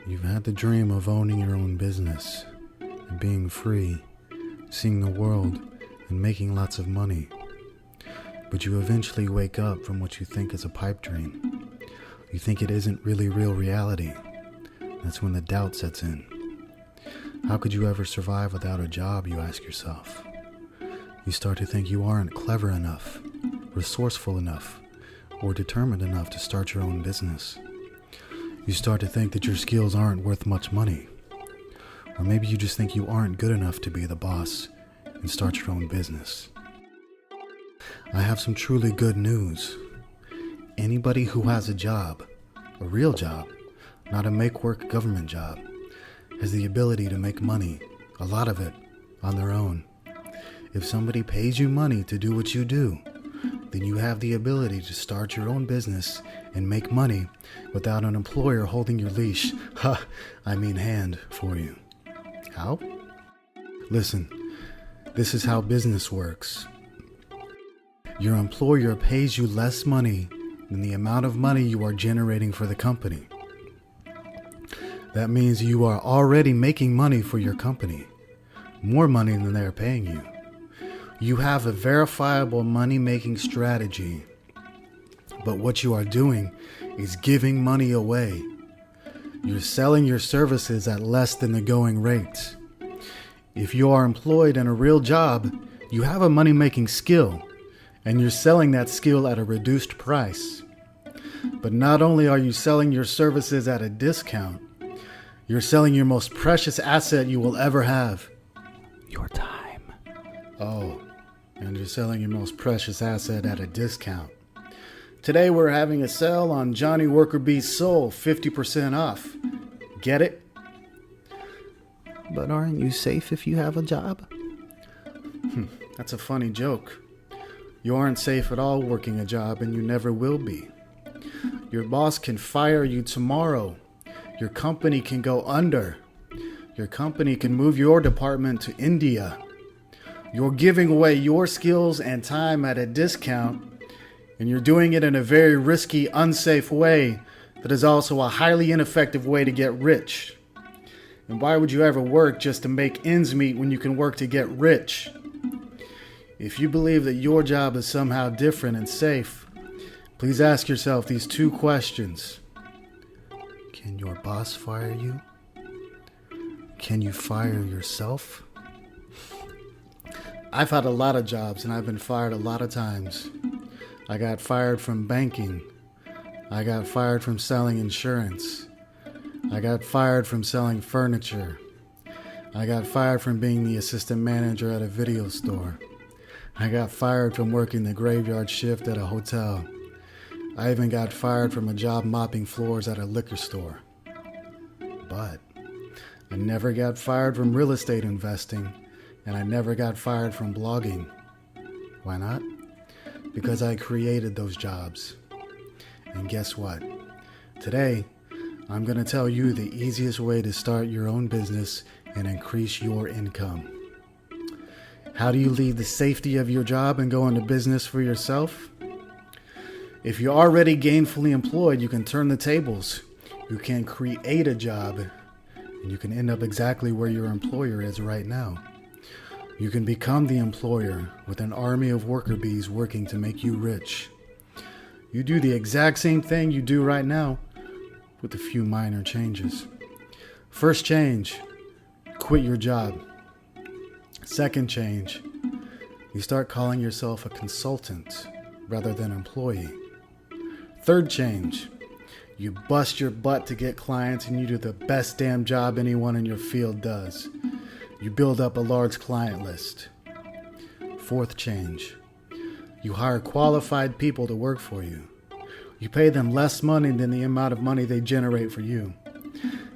You've had the dream of owning your own business and being free, seeing the world and making lots of money. But you eventually wake up from what you think is a pipe dream. You think it isn't really real reality. That's when the doubt sets in. How could you ever survive without a job, you ask yourself. You start to think you aren't clever enough, resourceful enough, or determined enough to start your own business. You start to think that your skills aren't worth much money. Or maybe you just think you aren't good enough to be the boss and start your own business. I have some truly good news. Anybody who has a job, a real job, not a make-work government job, has the ability to make money, a lot of it, on their own. If somebody pays you money to do what you do, then you have the ability to start your own business and make money without an employer holding your leash, hand for you. How? Listen, this is how business works. Your employer pays you less money than the amount of money you are generating for the company. That means you are already making money for your company, more money than they are paying you. You have a verifiable money-making strategy, but what you are doing is giving money away. You're selling your services at less than the going rate. If you are employed in a real job, you have a money-making skill, and you're selling that skill at a reduced price. But not only are you selling your services at a discount, you're selling your most precious asset you will ever have, your time. Oh, and you're selling your most precious asset at a discount. Today we're having a sale on Johnny Worker Bee's Soul, 50% off. Get it? But aren't you safe if you have a job? That's a funny joke. You aren't safe at all working a job, and you never will be. Your boss can fire you tomorrow. Your company can go under. Your company can move your department to India. You're giving away your skills and time at a discount, and you're doing it in a very risky, unsafe way that is also a highly ineffective way to get rich. And why would you ever work just to make ends meet when you can work to get rich? If you believe that your job is somehow different and safe, please ask yourself these two questions. Can your boss fire you? Can you fire yourself? I've had a lot of jobs and I've been fired a lot of times. I got fired from banking. I got fired from selling insurance. I got fired from selling furniture. I got fired from being the assistant manager at a video store. I got fired from working the graveyard shift at a hotel. I even got fired from a job mopping floors at a liquor store. But I never got fired from real estate investing, and I never got fired from blogging. Why not? Because I created those jobs. And guess what? Today, I'm going to tell you the easiest way to start your own business and increase your income. How do you leave the safety of your job and go into business for yourself? If you're already gainfully employed, you can turn the tables. You can create a job, and you can end up exactly where your employer is right now. You can become the employer with an army of worker bees working to make you rich. You do the exact same thing you do right now with a few minor changes. First change, quit your job. Second change, you start calling yourself a consultant rather than employee. Third change, you bust your butt to get clients and you do the best damn job anyone in your field does. You build up a large client list. Fourth change, you hire qualified people to work for you. You pay them less money than the amount of money they generate for you.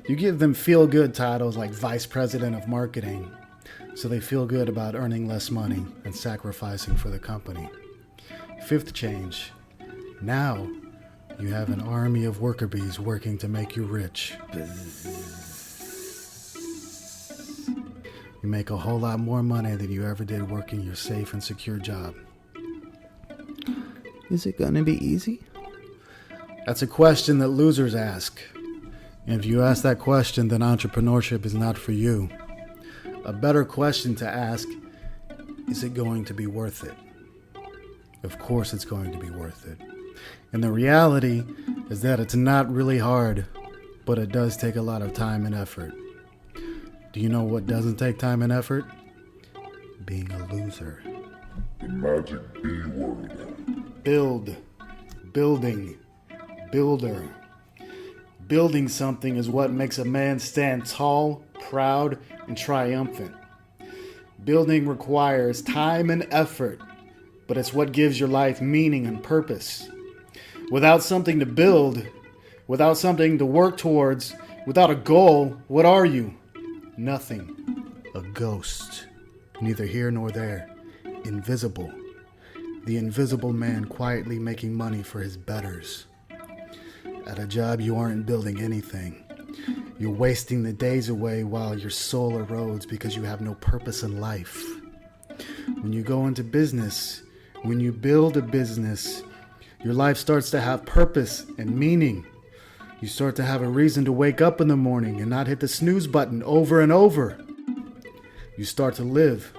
You give them feel-good titles like Vice President of Marketing, so they feel good about earning less money and sacrificing for the company. Fifth change, now you have an army of worker bees working to make you rich. You make a whole lot more money than you ever did working your safe and secure job. Is it gonna be easy? That's a question that losers ask. And if you ask that question, then entrepreneurship is not for you. A better question to ask, is it going to be worth it? Of course it's going to be worth it. And the reality is that it's not really hard, but it does take a lot of time and effort. Do you know what doesn't take time and effort? Being a loser. The magic B word. Build. Building. Builder. Building something is what makes a man stand tall, proud, and triumphant. Building requires time and effort, but it's what gives your life meaning and purpose. Without something to build, without something to work towards, without a goal, what are you? Nothing. A ghost. Neither here nor there. Invisible. The invisible man quietly making money for his betters. At a job, you aren't building anything. You're wasting the days away while your soul erodes because you have no purpose in life. When you go into business, when you build a business, your life starts to have purpose and meaning. You start to have a reason to wake up in the morning and not hit the snooze button over and over. You start to live.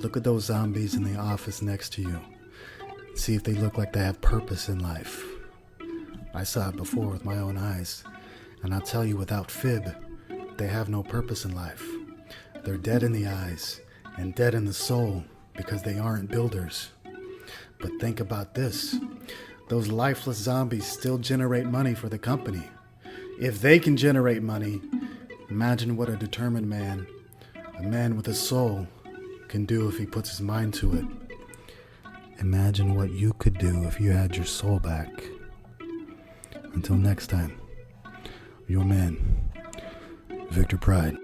Look at those zombies in the office next to you. See if they look like they have purpose in life. I saw it before with my own eyes, and I'll tell you without fib, they have no purpose in life. They're dead in the eyes and dead in the soul because they aren't builders. But think about this. Those lifeless zombies still generate money for the company. If they can generate money, imagine what a determined man, a man with a soul, can do if he puts his mind to it. Imagine what you could do if you had your soul back. Until next time, your man, Victor Pride.